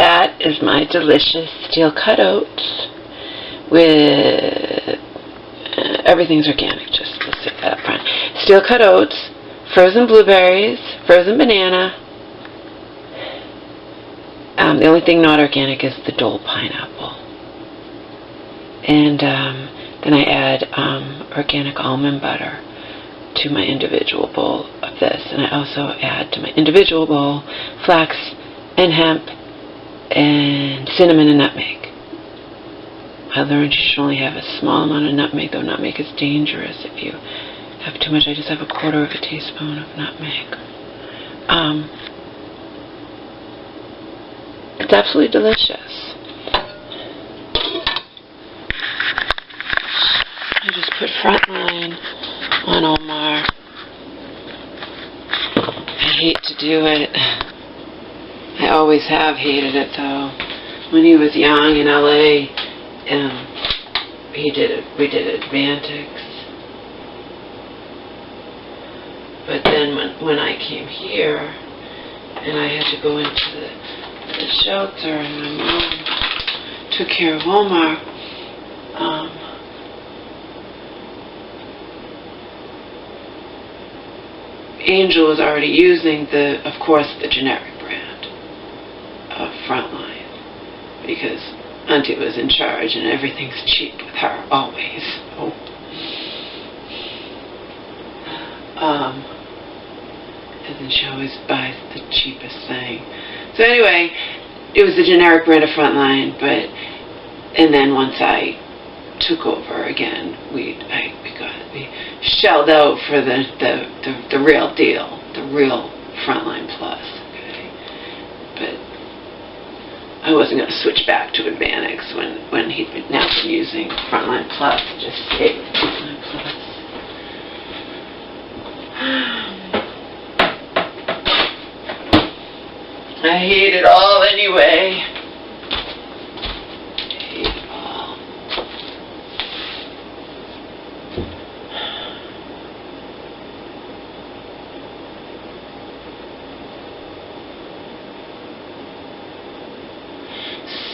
that is my delicious steel cut oats with everything's organic, just let's stick that up front. Steel cut oats, frozen blueberries, frozen banana. The only thing not organic is the Dole pineapple. And then I add organic almond butter to my individual bowl of this. And I also add to my individual bowl flax and hemp and cinnamon and nutmeg. I learned you should only have a small amount of nutmeg, though nutmeg is dangerous if you have too much. I just have a 1/4 of a teaspoon of nutmeg. It's absolutely delicious. I just put Frontline on Omar. I hate to do it. I always have hated it, though. When he was young in LA, we did Advantix. But then when I came here and I had to go into the shelter and my mom took care of Omar, Angel was already using of course, the generic brand of Frontline, because Auntie was in charge and everything's cheap with her, always. Oh. And then she always buys the cheapest thing. So anyway, it was the generic brand of Frontline, and then once I took over again, we shelled out for the real deal, the real Frontline Plus. Okay, but I wasn't going to switch back to Advantix when he'd now been using Frontline Plus. Just stay with Frontline Plus. I hate it all anyway. I hate it all.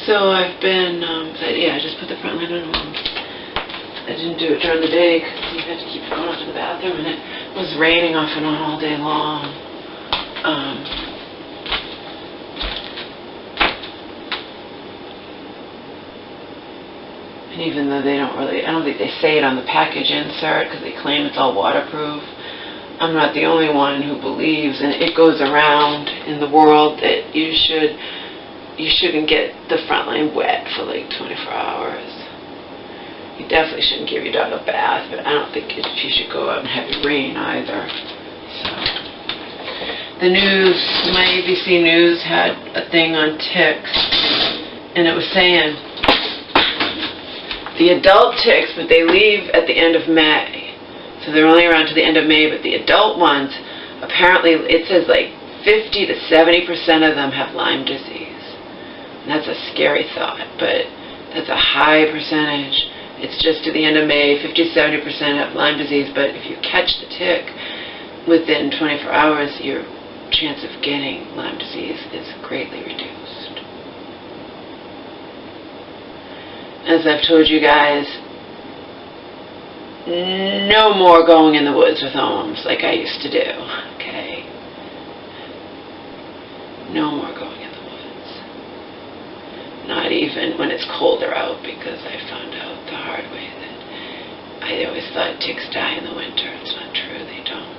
So I've been, I just put the Frontline on. I didn't do it during the day because you had to keep going up to the bathroom, and it was raining off and on all day long. And even though I don't think they say it on the package insert because they claim it's all waterproof, I'm not the only one who believes, and it goes around in the world, that you shouldn't get the Frontline wet for like 24 hours. You definitely shouldn't give your dog a bath, but I don't think you should go out in heavy rain either. So, the news, my ABC News had a thing on ticks, and it was saying the adult ticks, but they leave at the end of May. So they're only around to the end of May, but the adult ones, apparently it says like 50 to 70% of them have Lyme disease. And that's a scary thought, but that's a high percentage. It's just to the end of May, 50 to 70% have Lyme disease, but if you catch the tick within 24 hours, your chance of getting Lyme disease is greatly reduced. As I've told you guys, no more going in the woods with ohms like I used to do, okay? No more going in the woods. Not even when it's colder out, because I found out the hard way that I always thought ticks die in the winter. It's not true, they don't.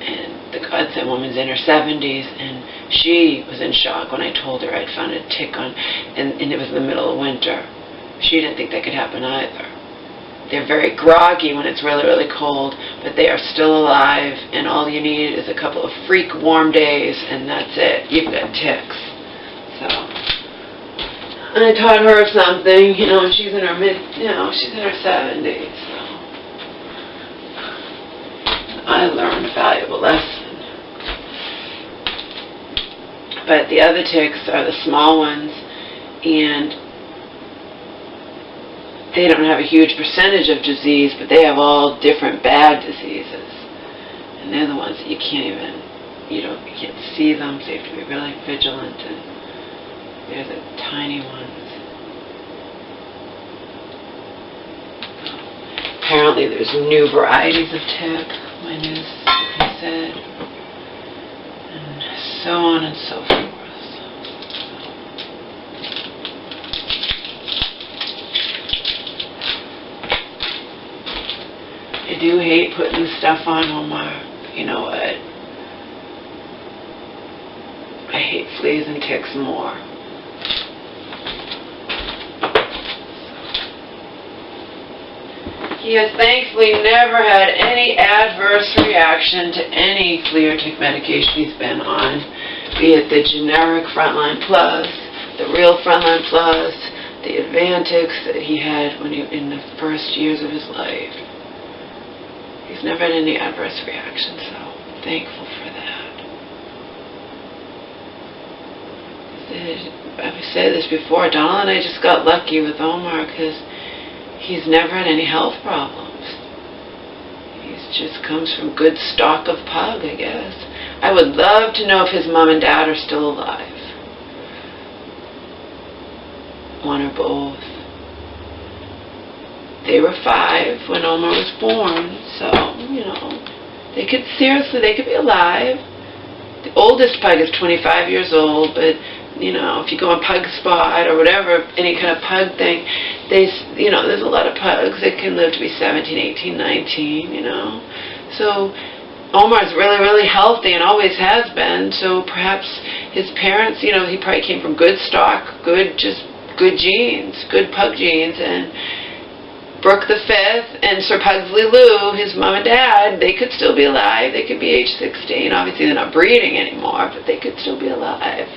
And the godsend woman's in her 70s, and she was in shock when I told her I'd found a tick on, and it was in the middle of winter. She didn't think that could happen either. They're very groggy when it's really, really cold, but they are still alive, and all you need is a couple of freak warm days, and that's it. You've got ticks. So, I taught her something, and she's in her she's in her 70s, so I learned a valuable lesson. But the other ticks are the small ones, and they don't have a huge percentage of disease, but they have all different bad diseases. And they're the ones that you can't see them, so you have to be really vigilant and They're the tiny ones. Apparently there's new varieties of tick, my niece said, and so on and so forth. I do hate putting stuff on Omar. You know what? I hate fleas and ticks more. He has thankfully never had any adverse reaction to any flea or tick medication he's been on, be it the generic Frontline Plus, the real Frontline Plus, the Advantix that he had when in the first years of his life. He's never had any adverse reactions, so I'm thankful for that. I've said this before, Donald and I just got lucky with Omar because he's never had any health problems. He just comes from good stock of pug, I guess. I would love to know if his mom and dad are still alive. One or both. They were 5 when Omar was born, so, you know, they could be alive. The oldest pug is 25 years old, but, you know, if you go on Pug Spot or whatever, any kind of pug thing, you know, there's a lot of pugs that can live to be 17, 18, 19, you know. So Omar's really, really healthy and always has been, so perhaps his parents, you know, he probably came from good stock, good genes, good pug genes, and Brooke the 5th and Sir Pugsley Lou, his mom and dad, they could still be alive. They could be age 16. Obviously, they're not breeding anymore, but they could still be alive.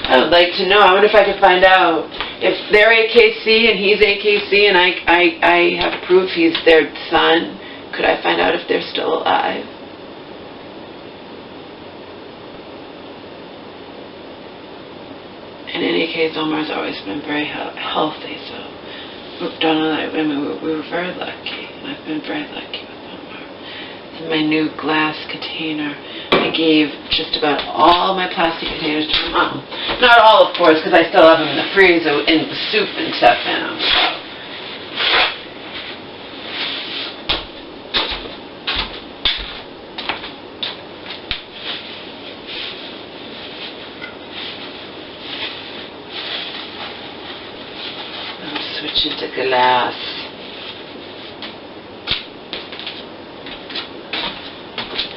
I would like to know. I wonder if I could find out if they're AKC and he's AKC and I have proof he's their son. Could I find out if they're still alive? In any case, Omar's always been very healthy, so Donald and I mean, we were very lucky. I've been very lucky with Omar. This is my new glass container. I gave just about all my plastic containers to my mom. Not all, of course, because I still have them in the freezer and the soup and stuff in them. Switch into glass.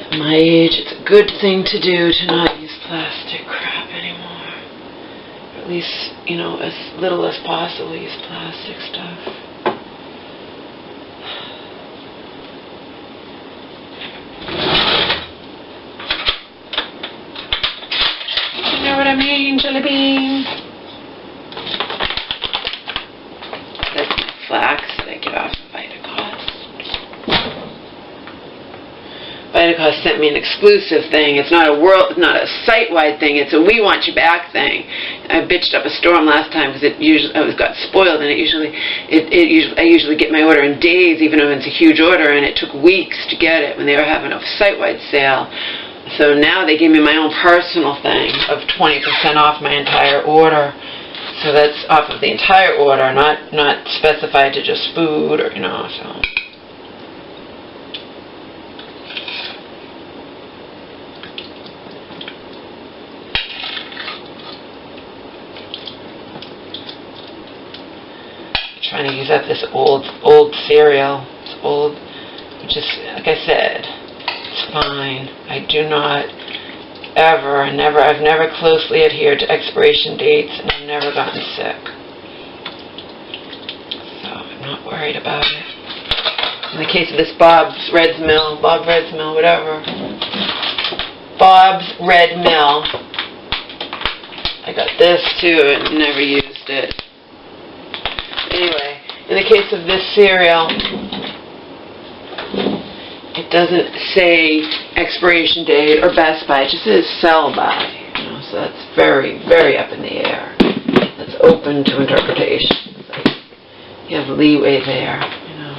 At my age, it's a good thing to do to not use plastic crap anymore. Or at least, you know, as little as possible use plastic stuff. You know what I mean, jelly bean? Flax that I get off of Vitacost. Vitacost sent me an exclusive thing. It's not a site-wide thing. It's a "we want you back" thing. I bitched up a storm last time because I got spoiled, and I usually get my order in days, even though it's a huge order, and it took weeks to get it when they were having a site-wide sale. So now they gave me my own personal thing of 20% off my entire order. So that's off of the entire order, not specified to just food or, you know, so. I'm trying to use up this old cereal. It's old, which is, like I said, it's fine. I do not I've never closely adhered to expiration dates, and I've never gotten sick. So I'm not worried about it. In the case of this Bob Red's Mill, whatever. Bob's Red Mill. I got this too and never used it. Anyway, in the case of this cereal, it doesn't say expiration date or best by, it just says sell by. You know, so that's very, very up in the air. It's open to interpretation. So you have leeway there, you know.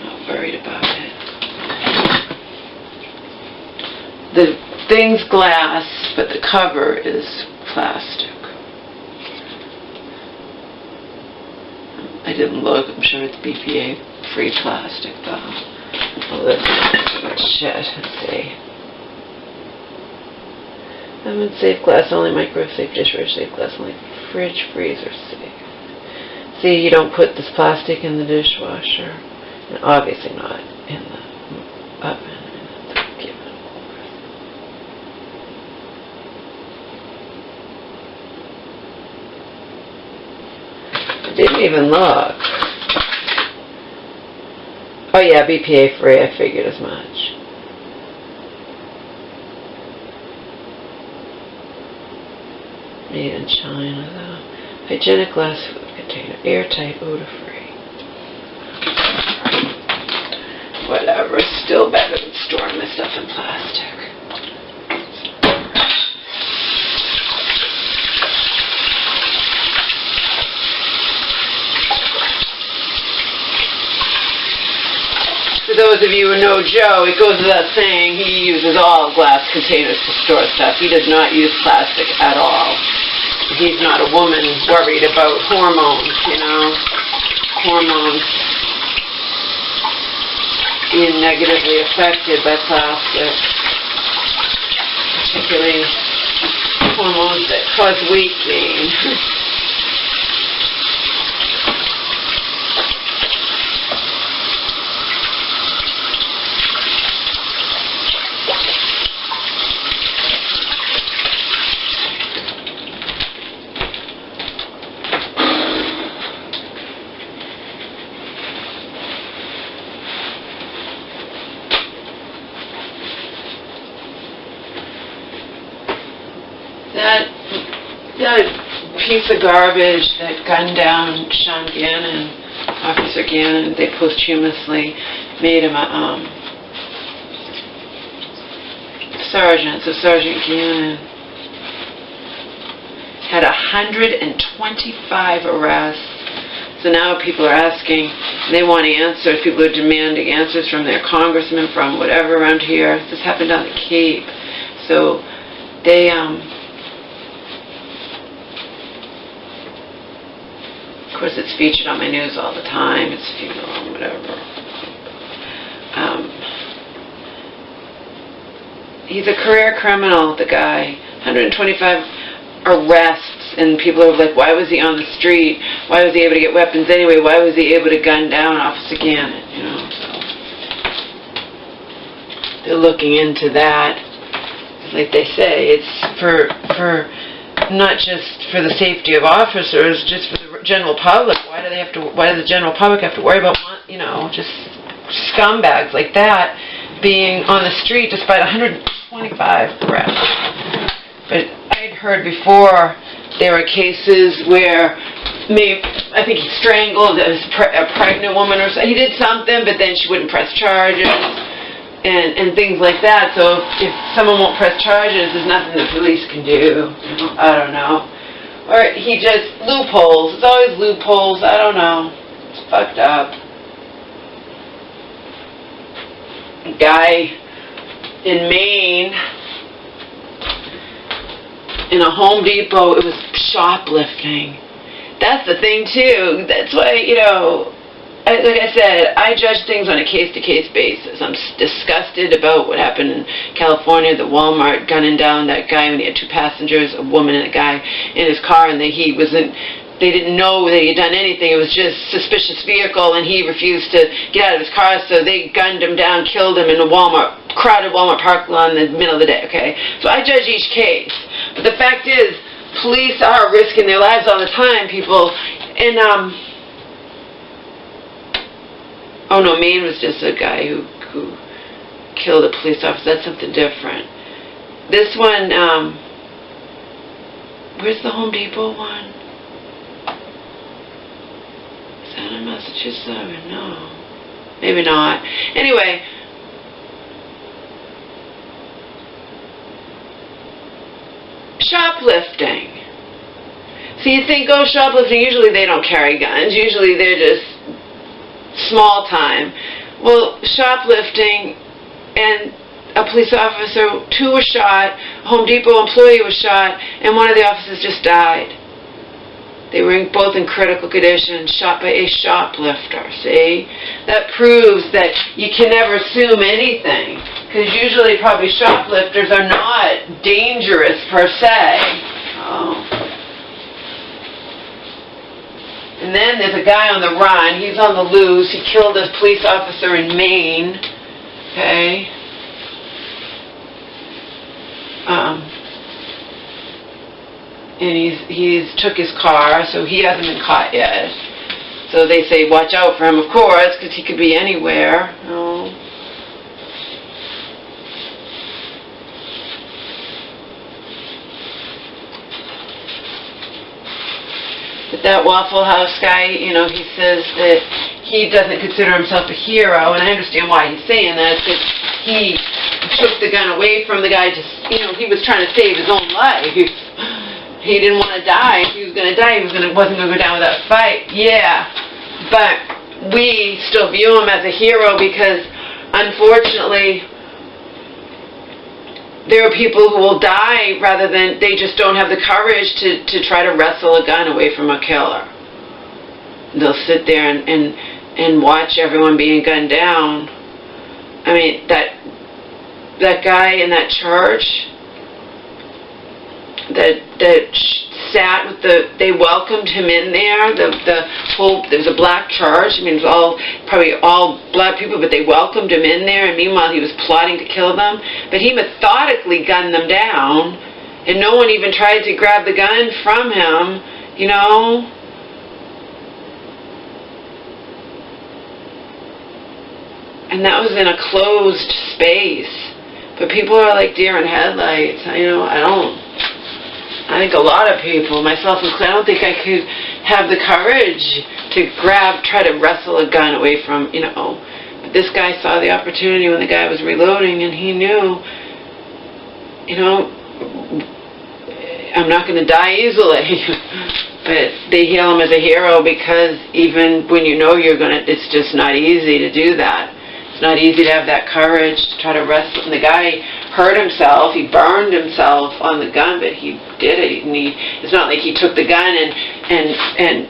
Not worried about it. The thing's glass, but the cover is plastic. didn't look. I'm sure it's BPA-free plastic, though. Oh, that's so much shit. Let's see. Oven safe, glass only, microwave safe, dishwasher safe, glass only, fridge, freezer safe. See, you don't put this plastic in the dishwasher, and obviously not in the oven. I didn't even look. Oh yeah, BPA free, I figured as much. Made in China, though. Hygienic glass food container, airtight, odor-free. Whatever, still better than storing my stuff in plastic. For those of you who know Joe, it goes without saying he uses all glass containers to store stuff. He does not use plastic at all. He's not a woman worried about hormones, you know, hormones being negatively affected by plastic, particularly hormones that cause weight gain. That piece of garbage that gunned down Sean Gannon, Officer Gannon, they posthumously made him a sergeant. So Sergeant Gannon had 125 arrests. So now people are asking, they want answers. People are demanding answers from their congressmen, from whatever around here. This happened on the Cape. So they, of course, it's featured on my news all the time. It's funeral, whatever. He's a career criminal, the guy. 125 arrests, and people are like, why was he on the street? Why was he able to get weapons anyway? Why was he able to gun down Officer Gannon? You know, so they're looking into that. Like they say, it's for not just for the safety of officers, just for the general public. Why do the general public have to worry about, you know, just scumbags like that being on the street despite 125 arrests? But I'd heard before there were cases where I think he strangled a pregnant woman or something. He did something, but then she wouldn't press charges. And things like that. So if someone won't press charges, there's nothing the police can do. I don't know. Or he just, loopholes. It's always loopholes. I don't know. It's fucked up. A guy in Maine, in a Home Depot, it was shoplifting. That's the thing, too. That's why, you know, like I said, I judge things on a case-to-case basis. I'm disgusted about what happened in California, the Walmart gunning down that guy when he had two passengers, a woman and a guy, in his car, and they didn't know that he had done anything. It was just suspicious vehicle, and he refused to get out of his car, so they gunned him down, killed him in a crowded Walmart parking lot in the middle of the day, okay? So I judge each case. But the fact is, police are risking their lives all the time, people, and, oh no, Maine was just a guy who killed a police officer. That's something different. This one, where's the Home Depot one? Is that in Massachusetts? No. Maybe not. Anyway, shoplifting. So you think, oh, shoplifting, usually they don't carry guns. Usually they're just small time. Well, shoplifting, and a police officer, 2 were shot, a Home Depot employee was shot, and one of the officers just died. They were both in critical condition, shot by a shoplifter, see? That proves that you can never assume anything, because usually probably shoplifters are not dangerous per se. Oh. And then there's a guy on the run. He's on the loose. He killed a police officer in Maine. Okay? And he's took his car, so he hasn't been caught yet. So they say, watch out for him, of course, because he could be anywhere. Oh. But that Waffle House guy, you know, he says that he doesn't consider himself a hero, and I understand why he's saying that, because he took the gun away from the guy, you know, he was trying to save his own life. He didn't want to die. If he was going to die, wasn't going to go down with that fight. Yeah, but we still view him as a hero because, unfortunately, there are people who will die rather than, they just don't have the courage to try to wrestle a gun away from a killer. They'll sit there and watch everyone being gunned down. I mean, that guy in that church that sat with they welcomed him in there, there was a black church, I mean it was probably all black people, but they welcomed him in there, and meanwhile he was plotting to kill them, but he methodically gunned them down, and no one even tried to grab the gun from him, you know. And that was in a closed space, but people are like deer in headlights, you know. I think a lot of people, myself included, I don't think I could have the courage to try to wrestle a gun away from, you know. But this guy saw the opportunity when the guy was reloading, and he knew, you know, I'm not going to die easily. But they hail him as a hero because even when you know you're going to, it's just not easy to do that. It's not easy to have that courage to try to wrestle. And the guy hurt himself. He burned himself on the gun, but he did it. And it's not like he took the gun and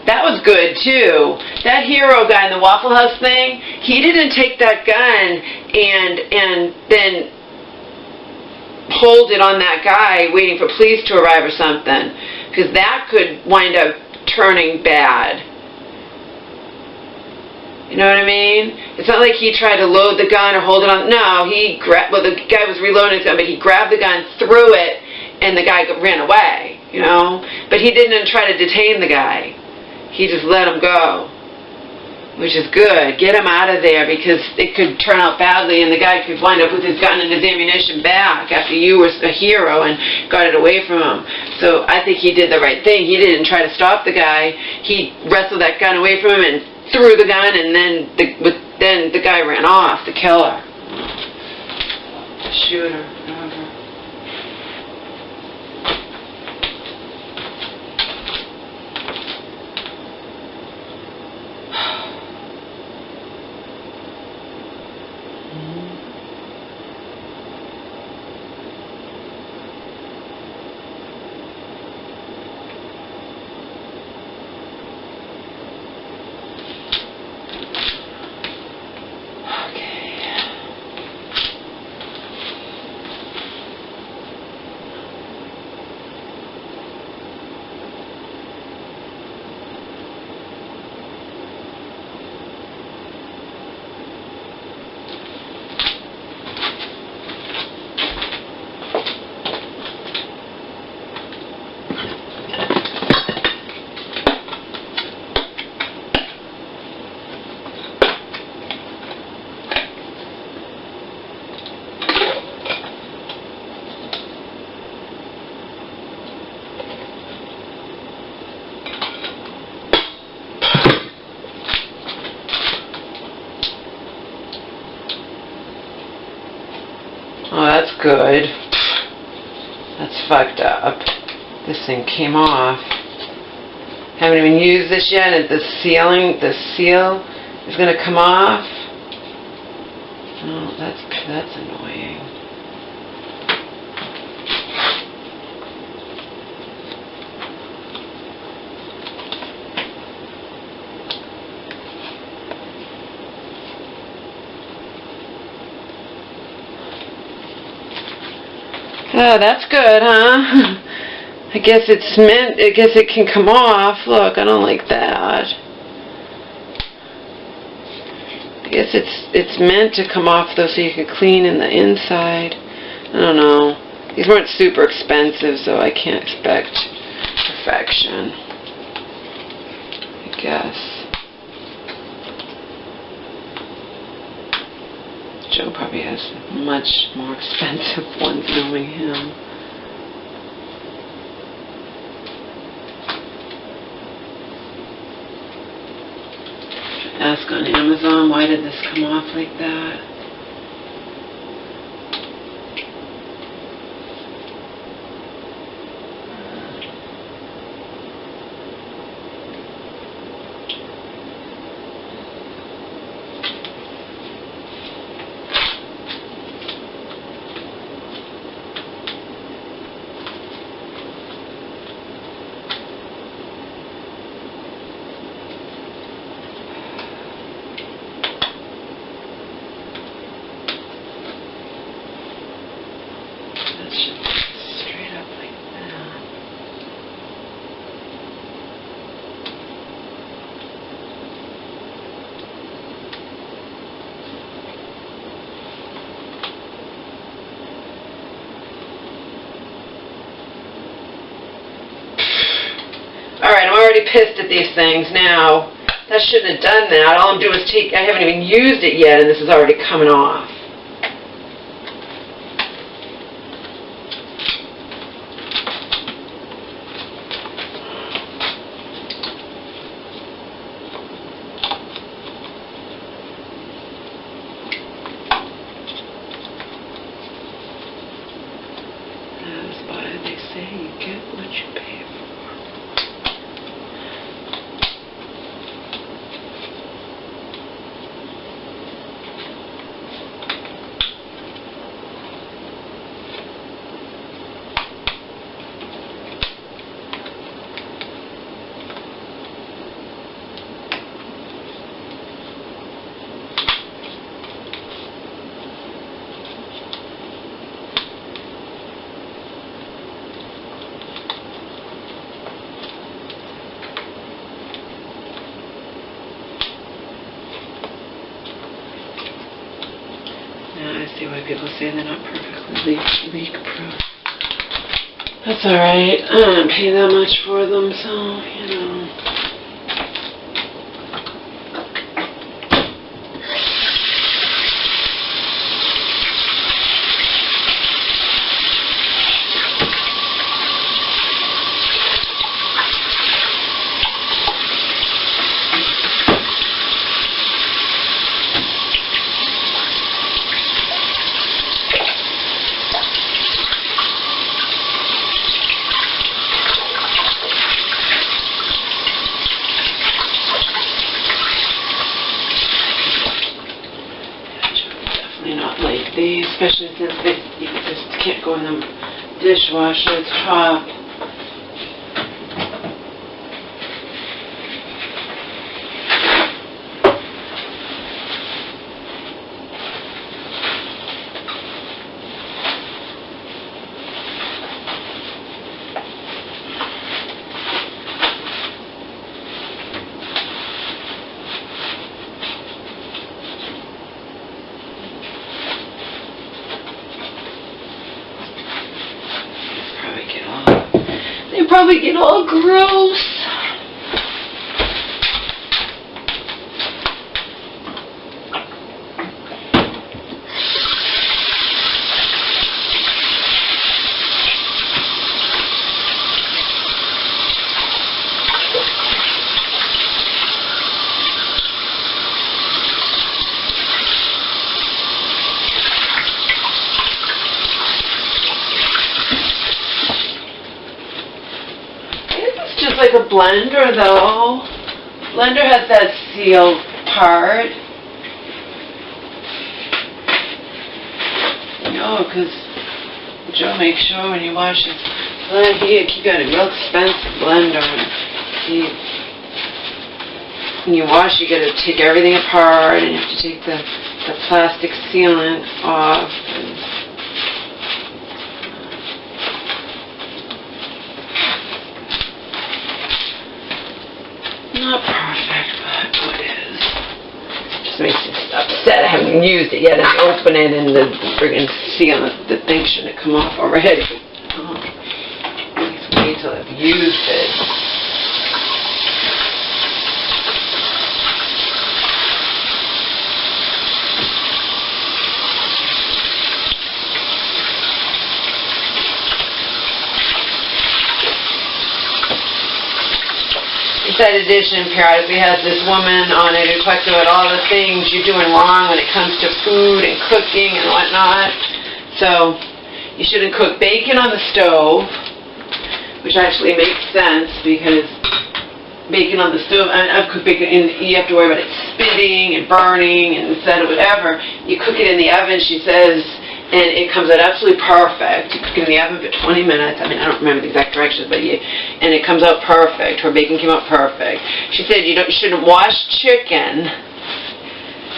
that was good too. That hero guy in the Waffle House thing, he didn't take that gun and then hold it on that guy waiting for police to arrive or something, because that could wind up turning bad. You know what I mean? It's not like he tried to load the gun or hold it on. No, the guy was reloading his gun, but he grabbed the gun, threw it, and the guy ran away, you know? But he didn't try to detain the guy. He just let him go, which is good. Get him out of there, because it could turn out badly, and the guy could wind up with his gun and his ammunition back after you were a hero and got it away from him. So I think he did the right thing. He didn't try to stop the guy. He wrestled that gun away from him and threw the gun, and then the guy ran off, the killer, the shooter, whatever. Oh, that's good. That's fucked up. This thing came off. Haven't even used this yet, and the seal is going to come off. Oh, that's annoying. Oh, that's good, huh? I guess it's meant, I guess it can come off. Look, I don't like that. I guess it's meant to come off though so you can clean in the inside. I don't know. These weren't super expensive, so I can't expect perfection, I guess. Joe probably has much more expensive ones knowing him. Ask on Amazon, why did this come off like that? Alright, I'm already pissed at these things now. That shouldn't have done that. All I'm doing is I haven't even used it yet and this is already coming off. That's why they say you get what you pay for. I see why people say they're not perfectly leak-proof. That's alright. I don't pay that much for them, so, you know. Especially since you just can't go in the dishwasher, it's hot. They probably get all gross. Like a blender though. Blender has that seal part. You know, because Joe makes sure when he washes, he got a real expensive blender. When you wash, you got to take everything apart, and you have to take the plastic sealant off. set. I haven't used it yet. I open it and the friggin' seal on the thing shouldn't come off already. Oh. Let's wait till I've used it. That edition periodically has this woman on it who talks about all the things you're doing wrong when it comes to food and cooking and whatnot. So you shouldn't cook bacon on the stove, which actually makes sense because bacon on the stove, I've cooked bacon and you have to worry about it spitting and burning and whatever. You cook it in the oven, she says, and it comes out absolutely perfect. You cook it in the oven for 20 minutes. I mean, I don't remember the exact directions, but and it comes out perfect. Her bacon came out perfect. She said you shouldn't wash chicken.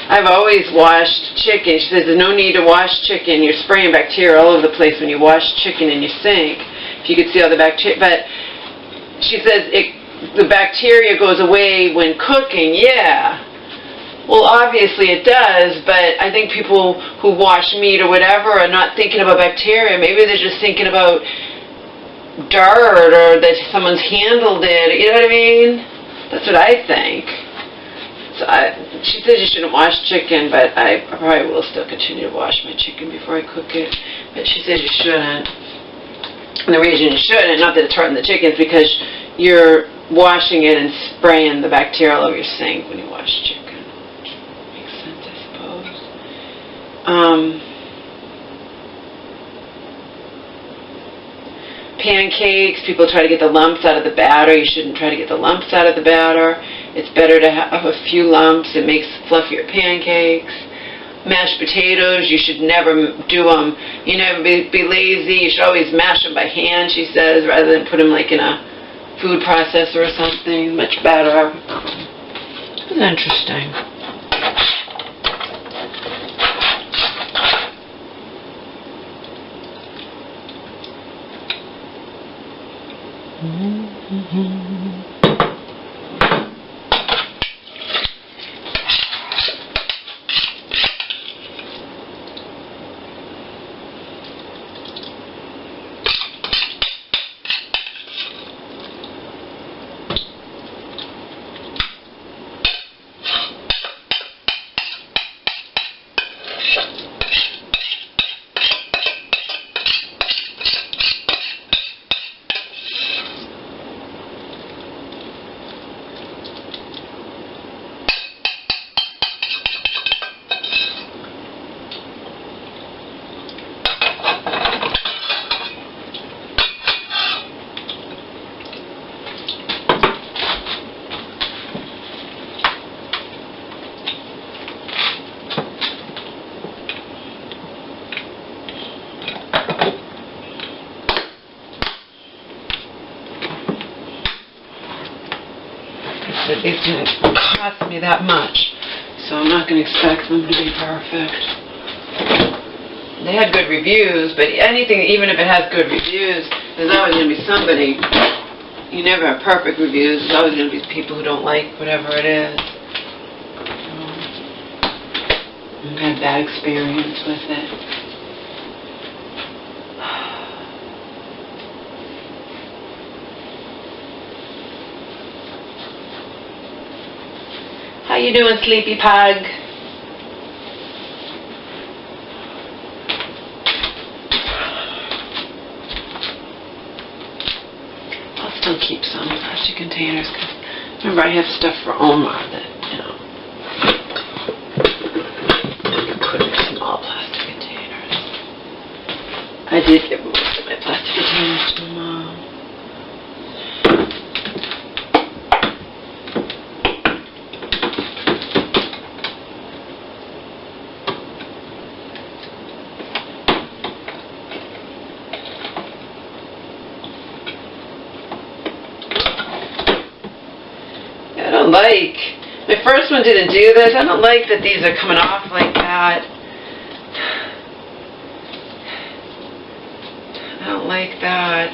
I've always washed chicken. She says there's no need to wash chicken. You're spraying bacteria all over the place when you wash chicken in your sink. If you could see all the bacteria. But she says the bacteria goes away when cooking. Yeah. Well, obviously it does, but I think people who wash meat or whatever are not thinking about bacteria. Maybe they're just thinking about dirt or that someone's handled it. You know what I mean? That's what I think. So she says you shouldn't wash chicken, but I probably will still continue to wash my chicken before I cook it. But she says you shouldn't. And the reason you shouldn't, not that it's hurting the chicken, is because you're washing it and spraying the bacteria all over your sink when you wash chicken. Pancakes, people try to get the lumps out of the batter. You shouldn't try to get the lumps out of the batter. It's better to have a few lumps. It makes fluffier pancakes. Mashed potatoes, you should never do them. You never be lazy. You should always mash them by hand, she says, rather than put them like in a food processor or something. Much better. It's interesting. It's going to cost me that much, so I'm not going to expect them to be perfect. They had good reviews, but anything, even if it has good reviews, there's always going to be somebody. You never have perfect reviews. There's always going to be people who don't like whatever it is. I've had bad experience with it. How you doing, sleepy pug? I'll still keep some plastic containers because remember I have stuff for Omar that, you know, I put in small plastic containers. I did give most of my plastic containers to Mom. My first one didn't do this. I don't like that these are coming off like that. I don't like that.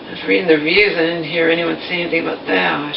I was reading the reviews and I didn't hear anyone say anything about that.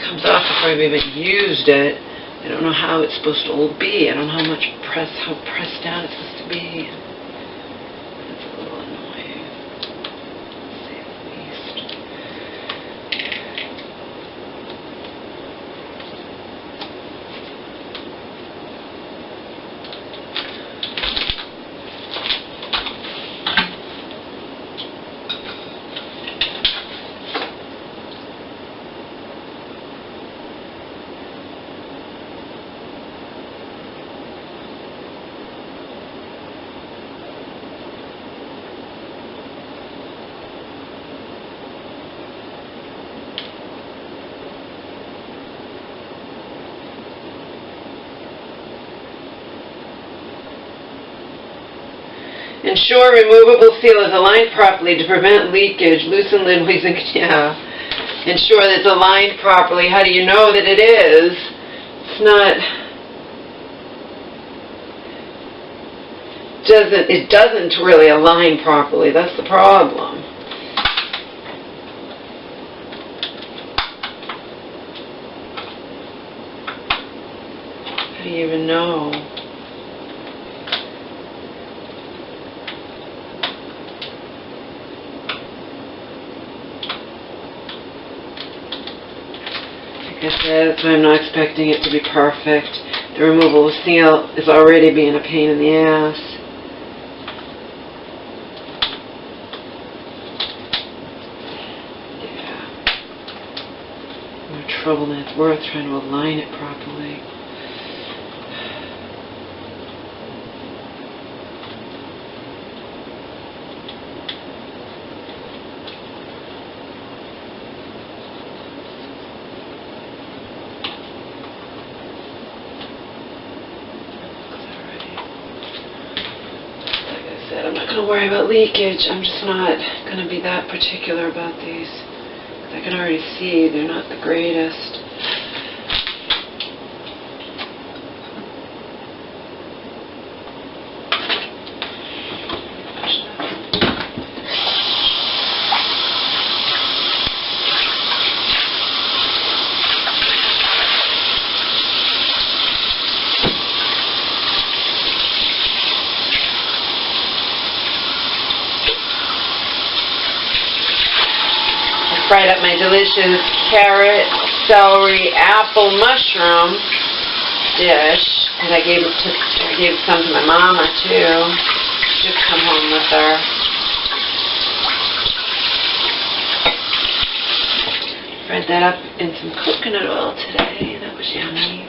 comes off before I've even used it. I don't know how it's supposed to all be. I don't know how pressed down it's supposed to be. It's a little annoying, to say the least. Ensure removable seal is aligned properly to prevent leakage. Loosen lid weighs and yeah. Ensure that it's aligned properly. How do you know that it is? It's not. It doesn't really align properly. That's the problem. How do you even know? Like I said, that's why I'm not expecting it to be perfect. The removable seal is already being a pain in the ass. Yeah. More trouble than it's worth trying to align it properly. I'm not going to worry about leakage. I'm just not going to be that particular about these. I can already see they're not the greatest. Fried up my delicious carrot, celery, apple, mushroom dish, and I gave some to my mama too. She just come home with her. Fried that up in some coconut oil today. That was yummy.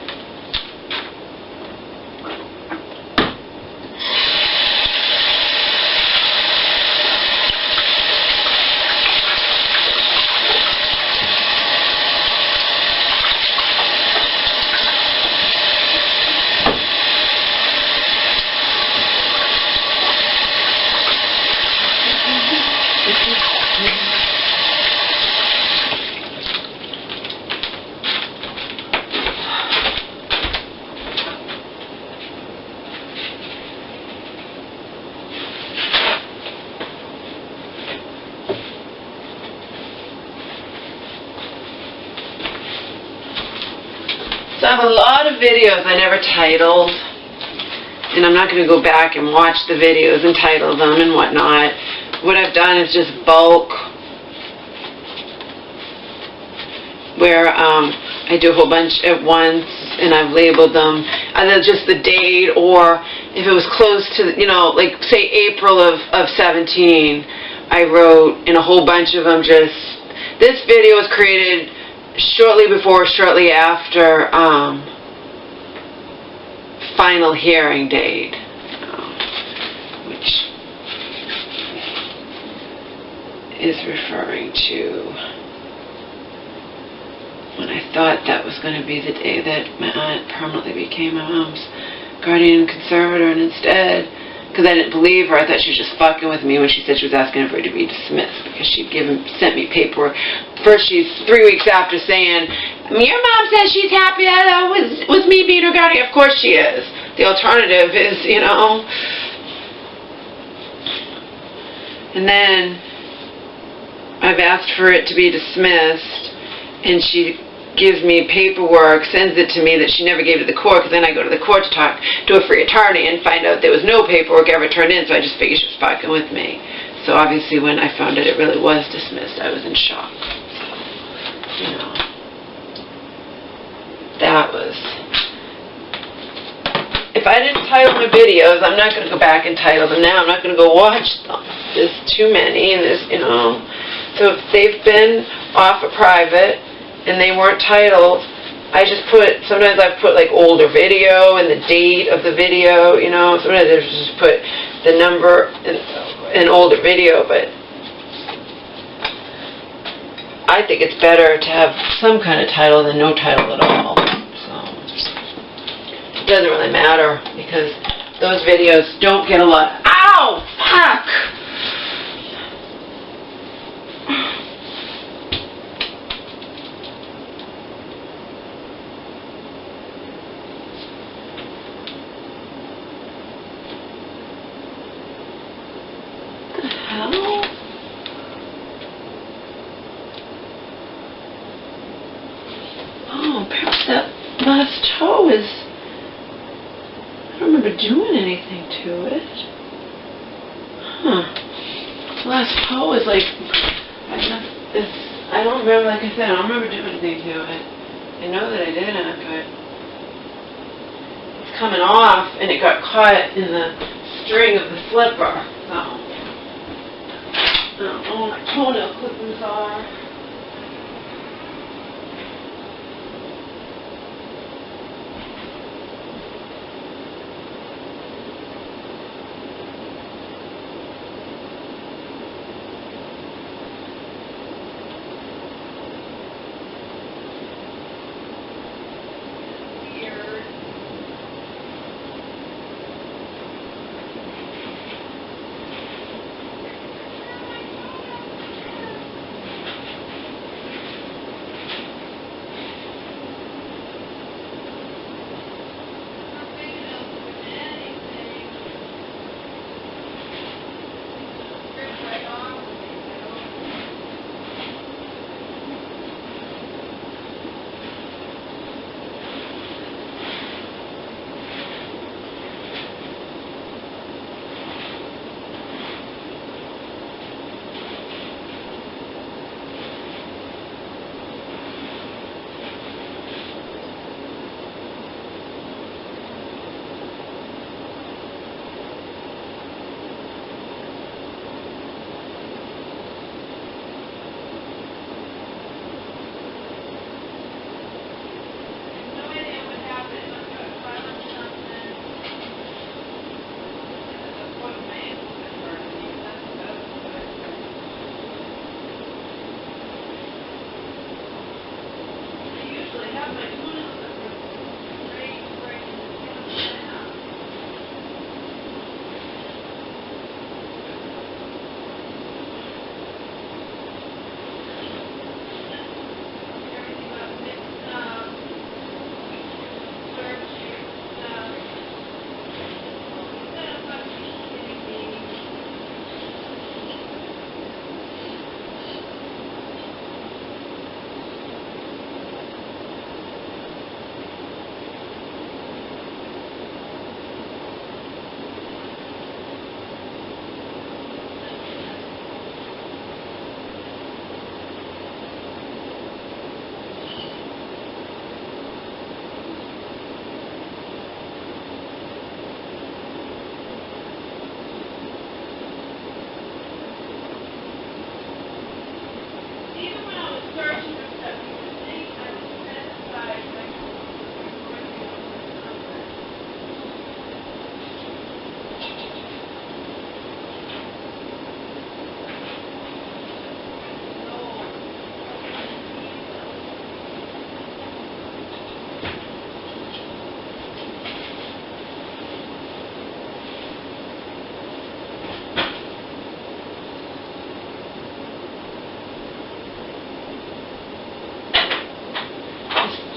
So I have a lot of videos I never titled, and I'm not going to go back and watch the videos and title them and whatnot. What I've done is just bulk, where I do a whole bunch at once, and I've labeled them either just the date, or if it was close to, you know, like say April of 17, I wrote in a whole bunch of them just, this video was created shortly before, shortly after final hearing date, which is referring to when I thought that was going to be the day that my aunt permanently became my mom's guardian and conservator, and instead, because I didn't believe her, I thought she was just fucking with me when she said she was asking for her to be dismissed, because she'd sent me paperwork. First, she's 3 weeks after saying, your mom says she's happy that with me being her guardian. Of course she is. The alternative is, you know. And then I've asked for it to be dismissed, and she gives me paperwork, sends it to me that she never gave to the court, because then I go to the court to talk to a free attorney and find out there was no paperwork ever turned in, so I just figured she was fucking with me. So obviously when I found out it really was dismissed, I was in shock. So, you know, that was... If I didn't title my videos, I'm not going to go back and title them now. I'm not going to go watch them. There's too many, and there's, you know... So if they've been off a private, and they weren't titled, I just put, sometimes I've put like older video and the date of the video, you know, sometimes I just put the number and older video, but I think it's better to have some kind of title than no title at all, so it doesn't really matter, because those videos don't get a lot, ow, fuck! Oh, perhaps that last toe is... I don't remember doing anything to it. Huh. The last toe is like... I don't remember, like I said, I don't remember doing anything to it. I know that I didn't, but... It's coming off, and it got caught in the string of the slipper, so... I don't know what my toenail clippings are.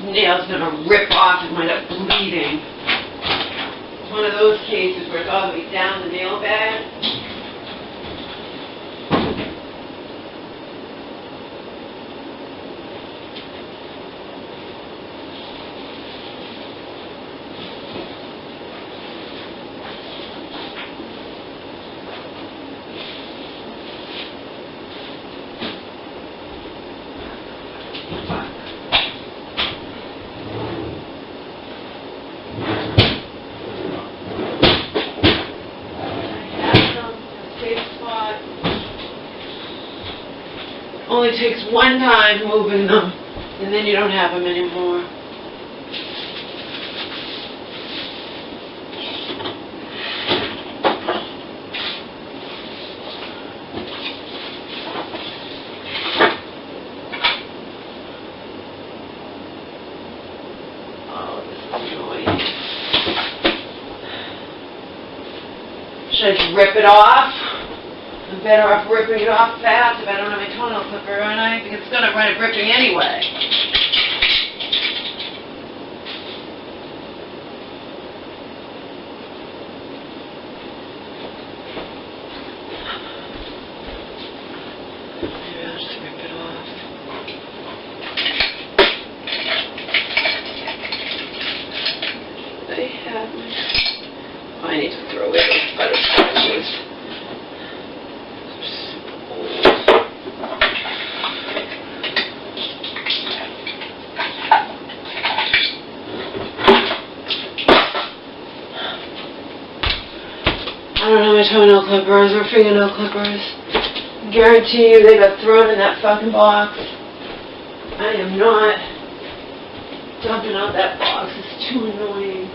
Nail's gonna rip off and wind up bleeding. It's one of those cases where it's all the way down the nail bed. Only takes one time moving them, and then you don't have them anymore. Should I just rip it off? I'm better off ripping it off fast if I don't have my toenail clipper, aren't I? Because it's going to run it ripping anyway. Maybe I'll just rip it off. I have my... Oh, I need to throw away those butterscotches. I don't have my toenail clippers or fingernail clippers. Guarantee you they got thrown in that fucking box. I am not dumping out that box. It's too annoying.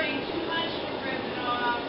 Too much to rip it off.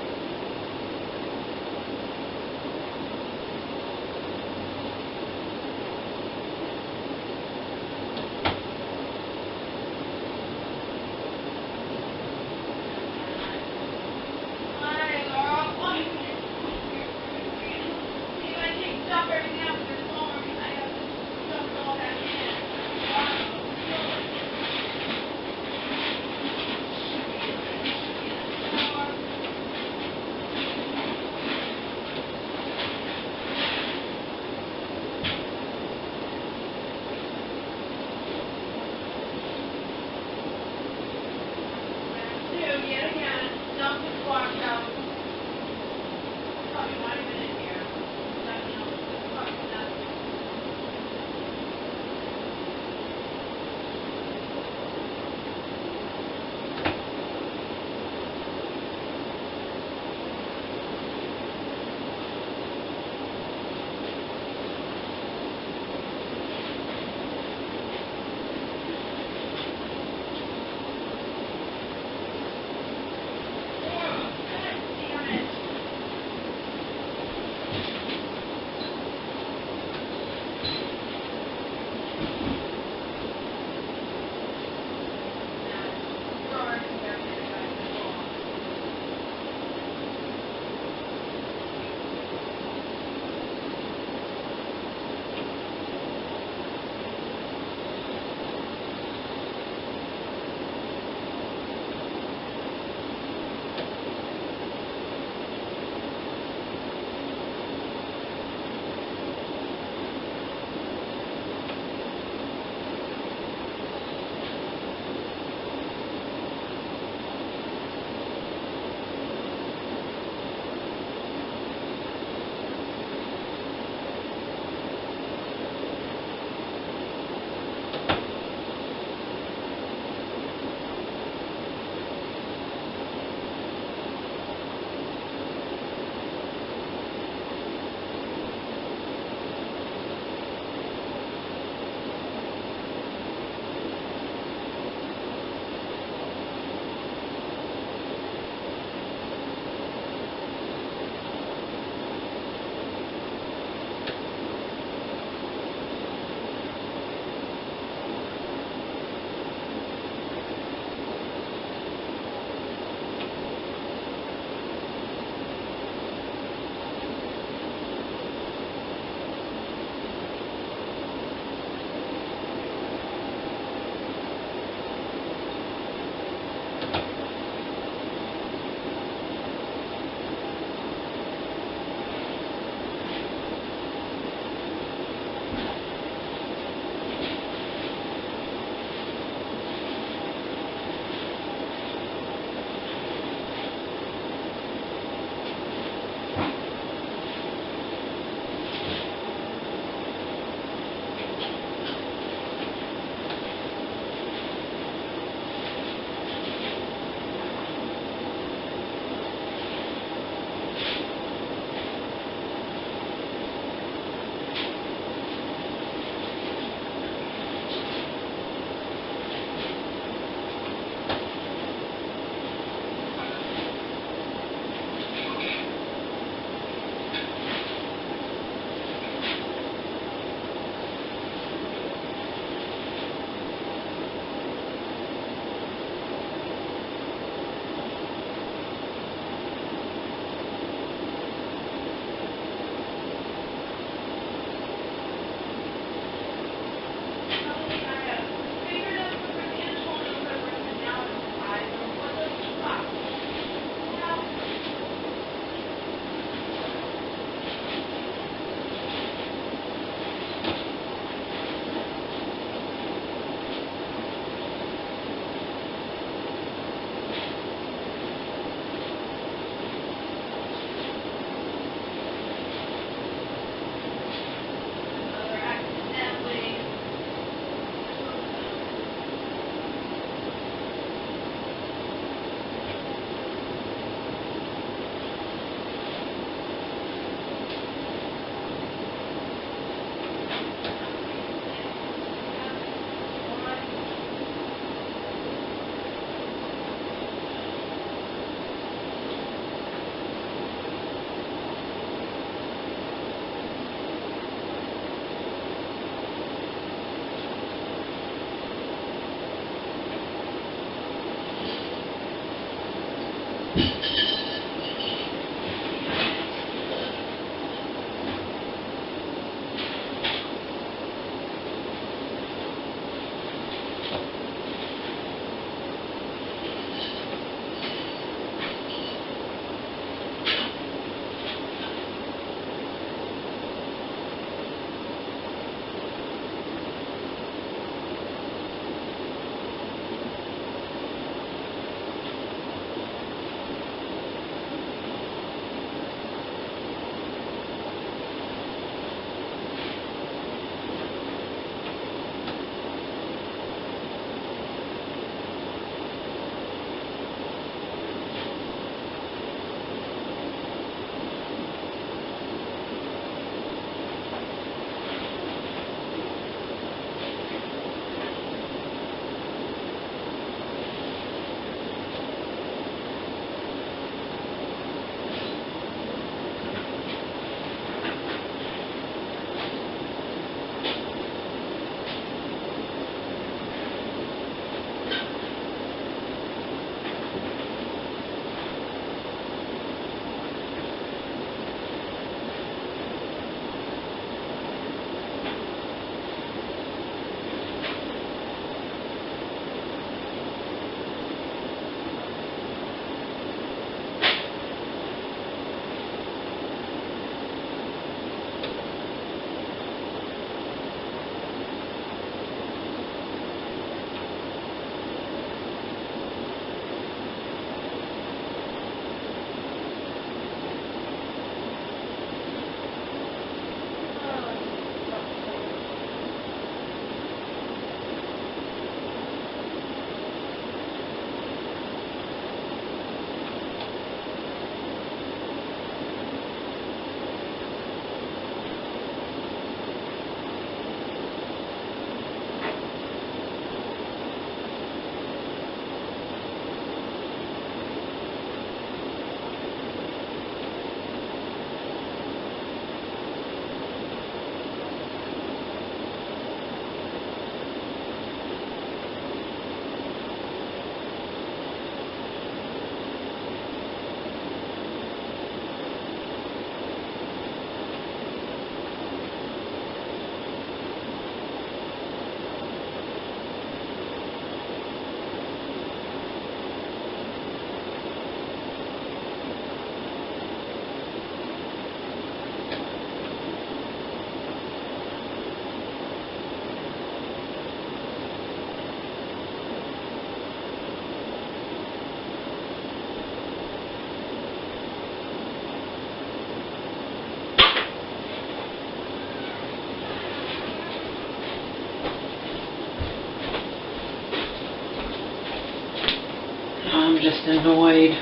I'm just annoyed.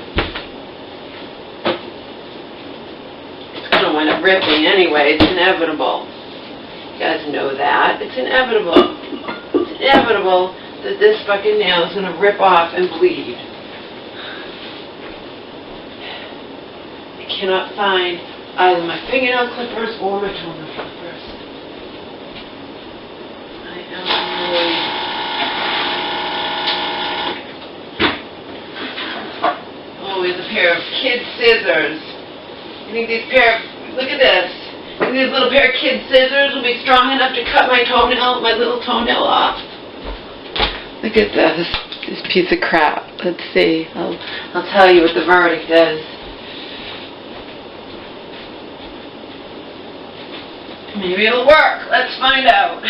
It's going to wind up ripping anyway. It's inevitable. You guys know that. It's inevitable. It's inevitable that this fucking nail is going to rip off and bleed. I cannot find either my fingernail clippers or my toenail clippers. I am annoyed. Oh, we have a pair of kid scissors. You think these pair of, look at this. You think these little pair of kid scissors will be strong enough to cut my toenail, my little toenail off? Look at this piece of crap. Let's see. I'll tell you what the verdict is. Maybe it'll work. Let's find out.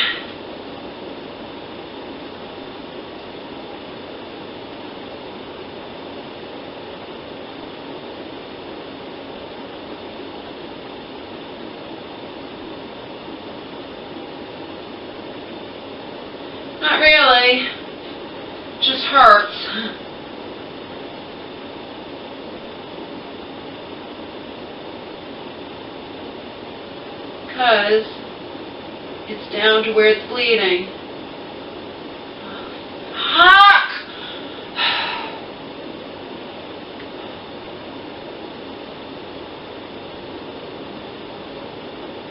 Not really. It just hurts. Because it's down to where it's bleeding. Fuck!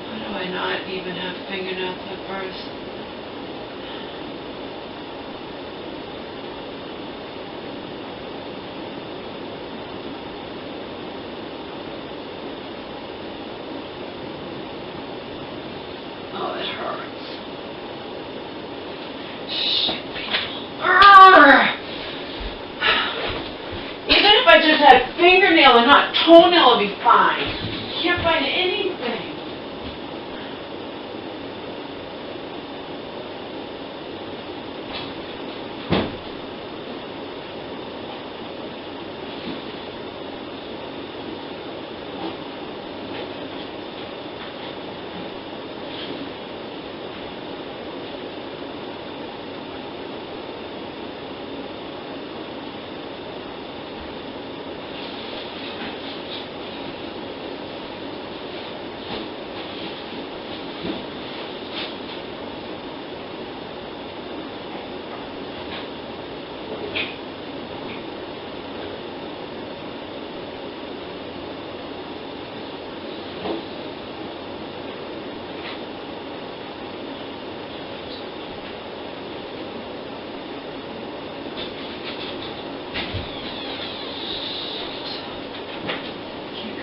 Why do I not even have fingernail clippers? just had fingernail and not toenail would be fine. Can't find anything.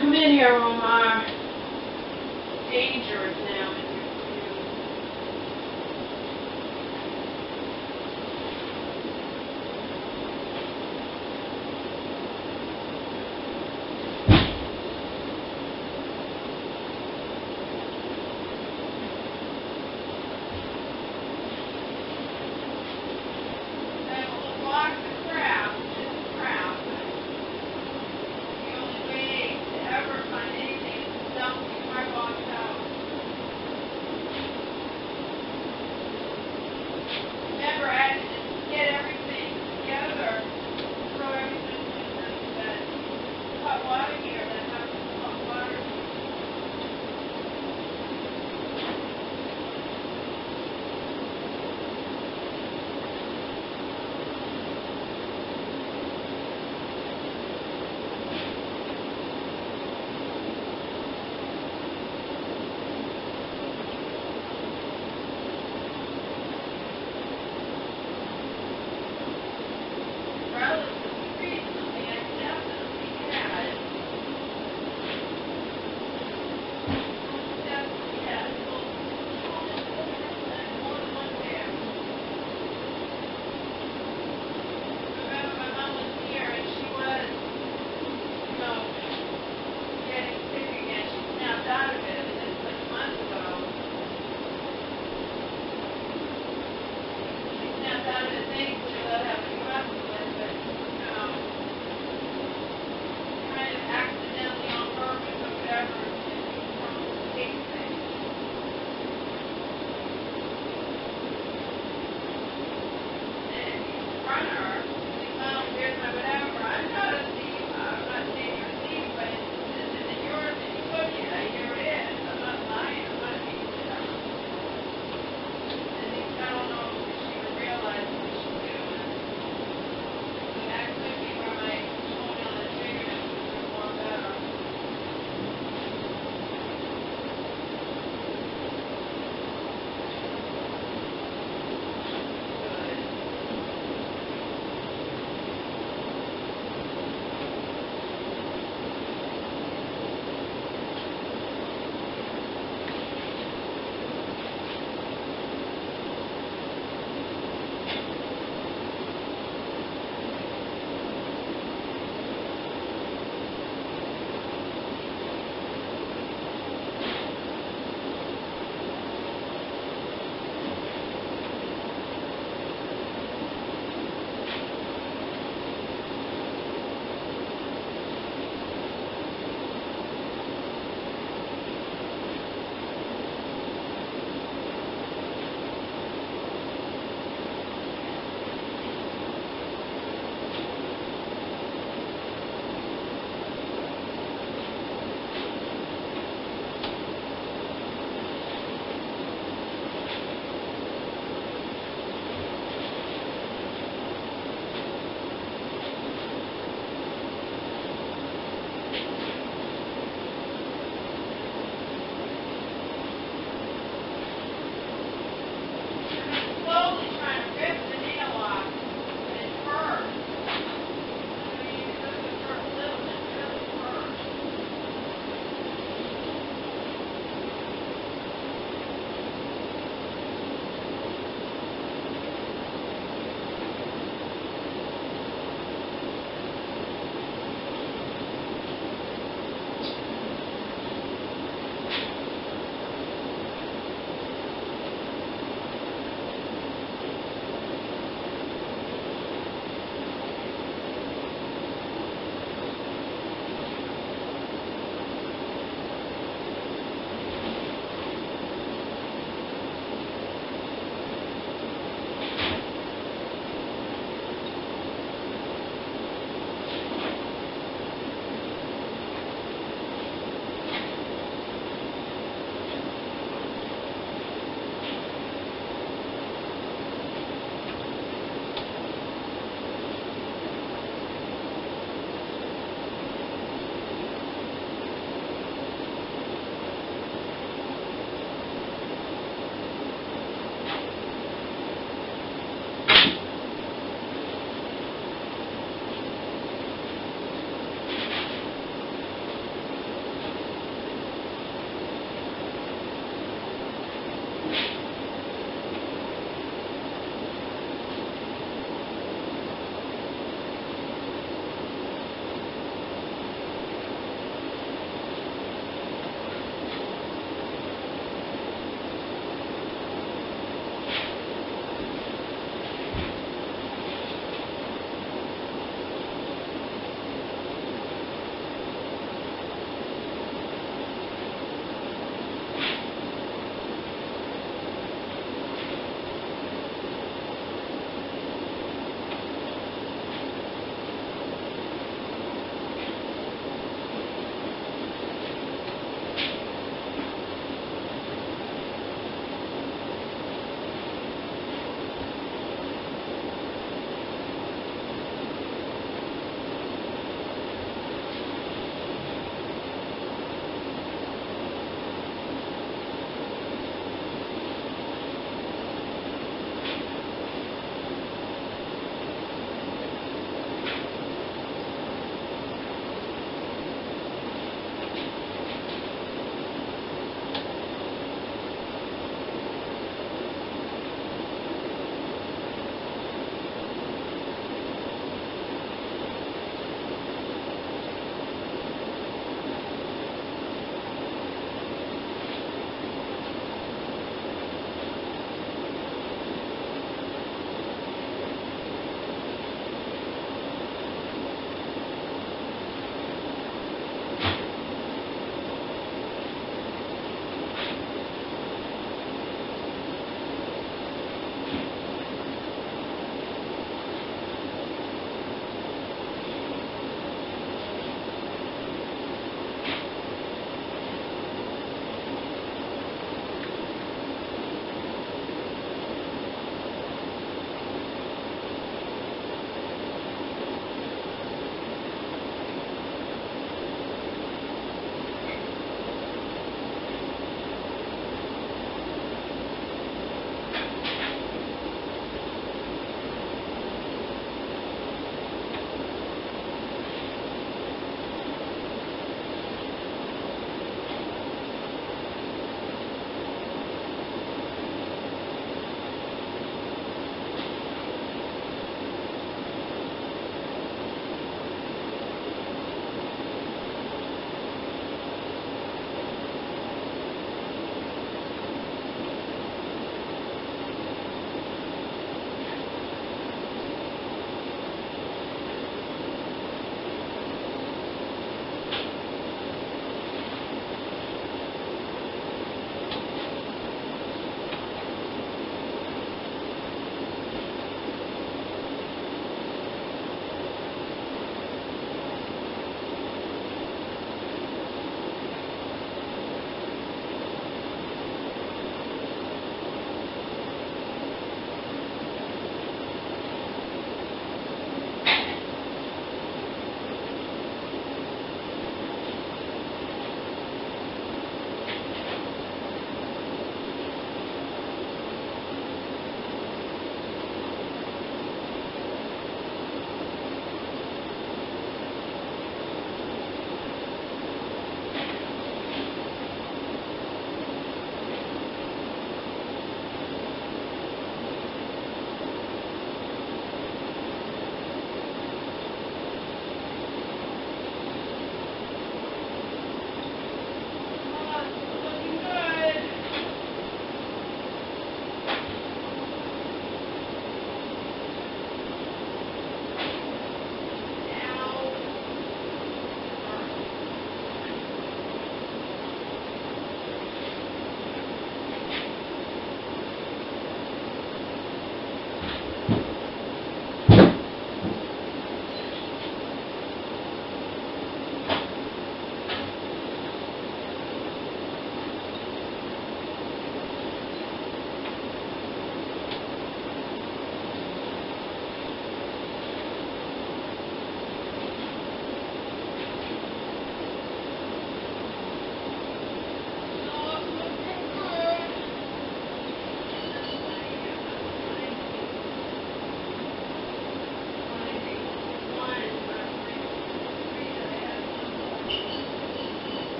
Come in here, Omar. Dangerous now.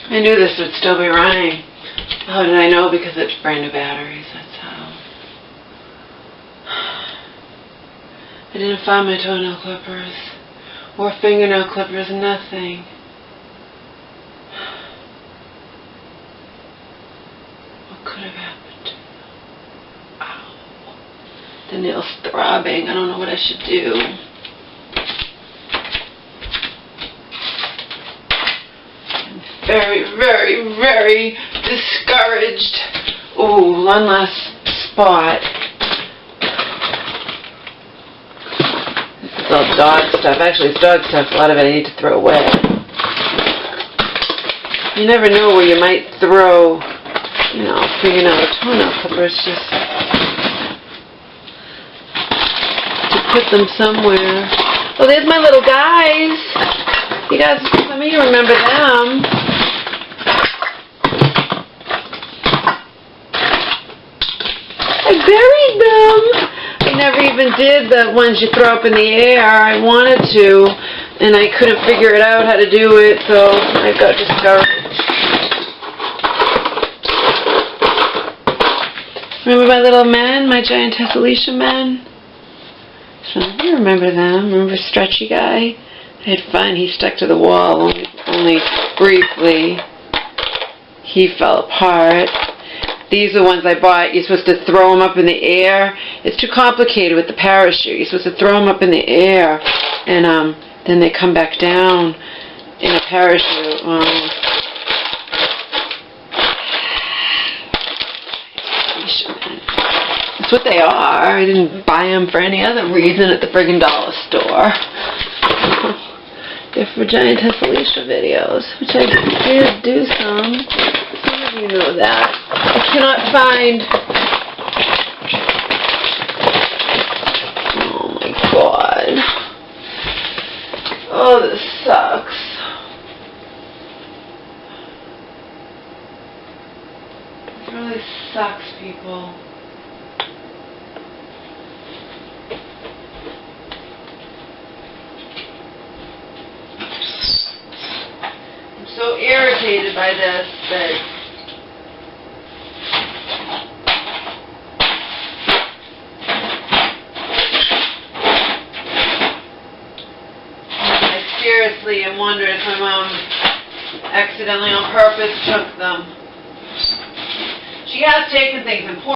I knew this would still be running. How did I know? Because it's brand new batteries, that's how. I didn't find my toenail clippers or fingernail clippers, nothing. What could have happened? Ow. The nail's throbbing. I don't know what I should do. Very, very, very discouraged. Ooh, one last spot. This is all dog stuff. Actually, it's dog stuff. A lot of it I need to throw away. You never know where you might throw, you know, fingernail or toenail clippers, just to put them somewhere. Oh, there's my little guys. You guys, some of you remember them. I buried them. I never even did the ones you throw up in the air. I wanted to, and I couldn't figure it out how to do it, so I got discouraged. Remember my little men, my giantess Alicia men? So you remember them. Remember Stretchy Guy? I had fun. He stuck to the wall only briefly. He fell apart. These are the ones I bought. You're supposed to throw them up in the air. It's too complicated with the parachute. You're supposed to throw them up in the air, and then they come back down in a parachute. That's what they are. I didn't buy them for any other reason at the friggin' dollar store. They're for Giantess Alicia videos, which I did do some. Some of you know that. I cannot find... Oh my god. Oh, this sucks. It really sucks, people. So irritated by this that I seriously am wondering if my mom accidentally on purpose took them. She has taken things important.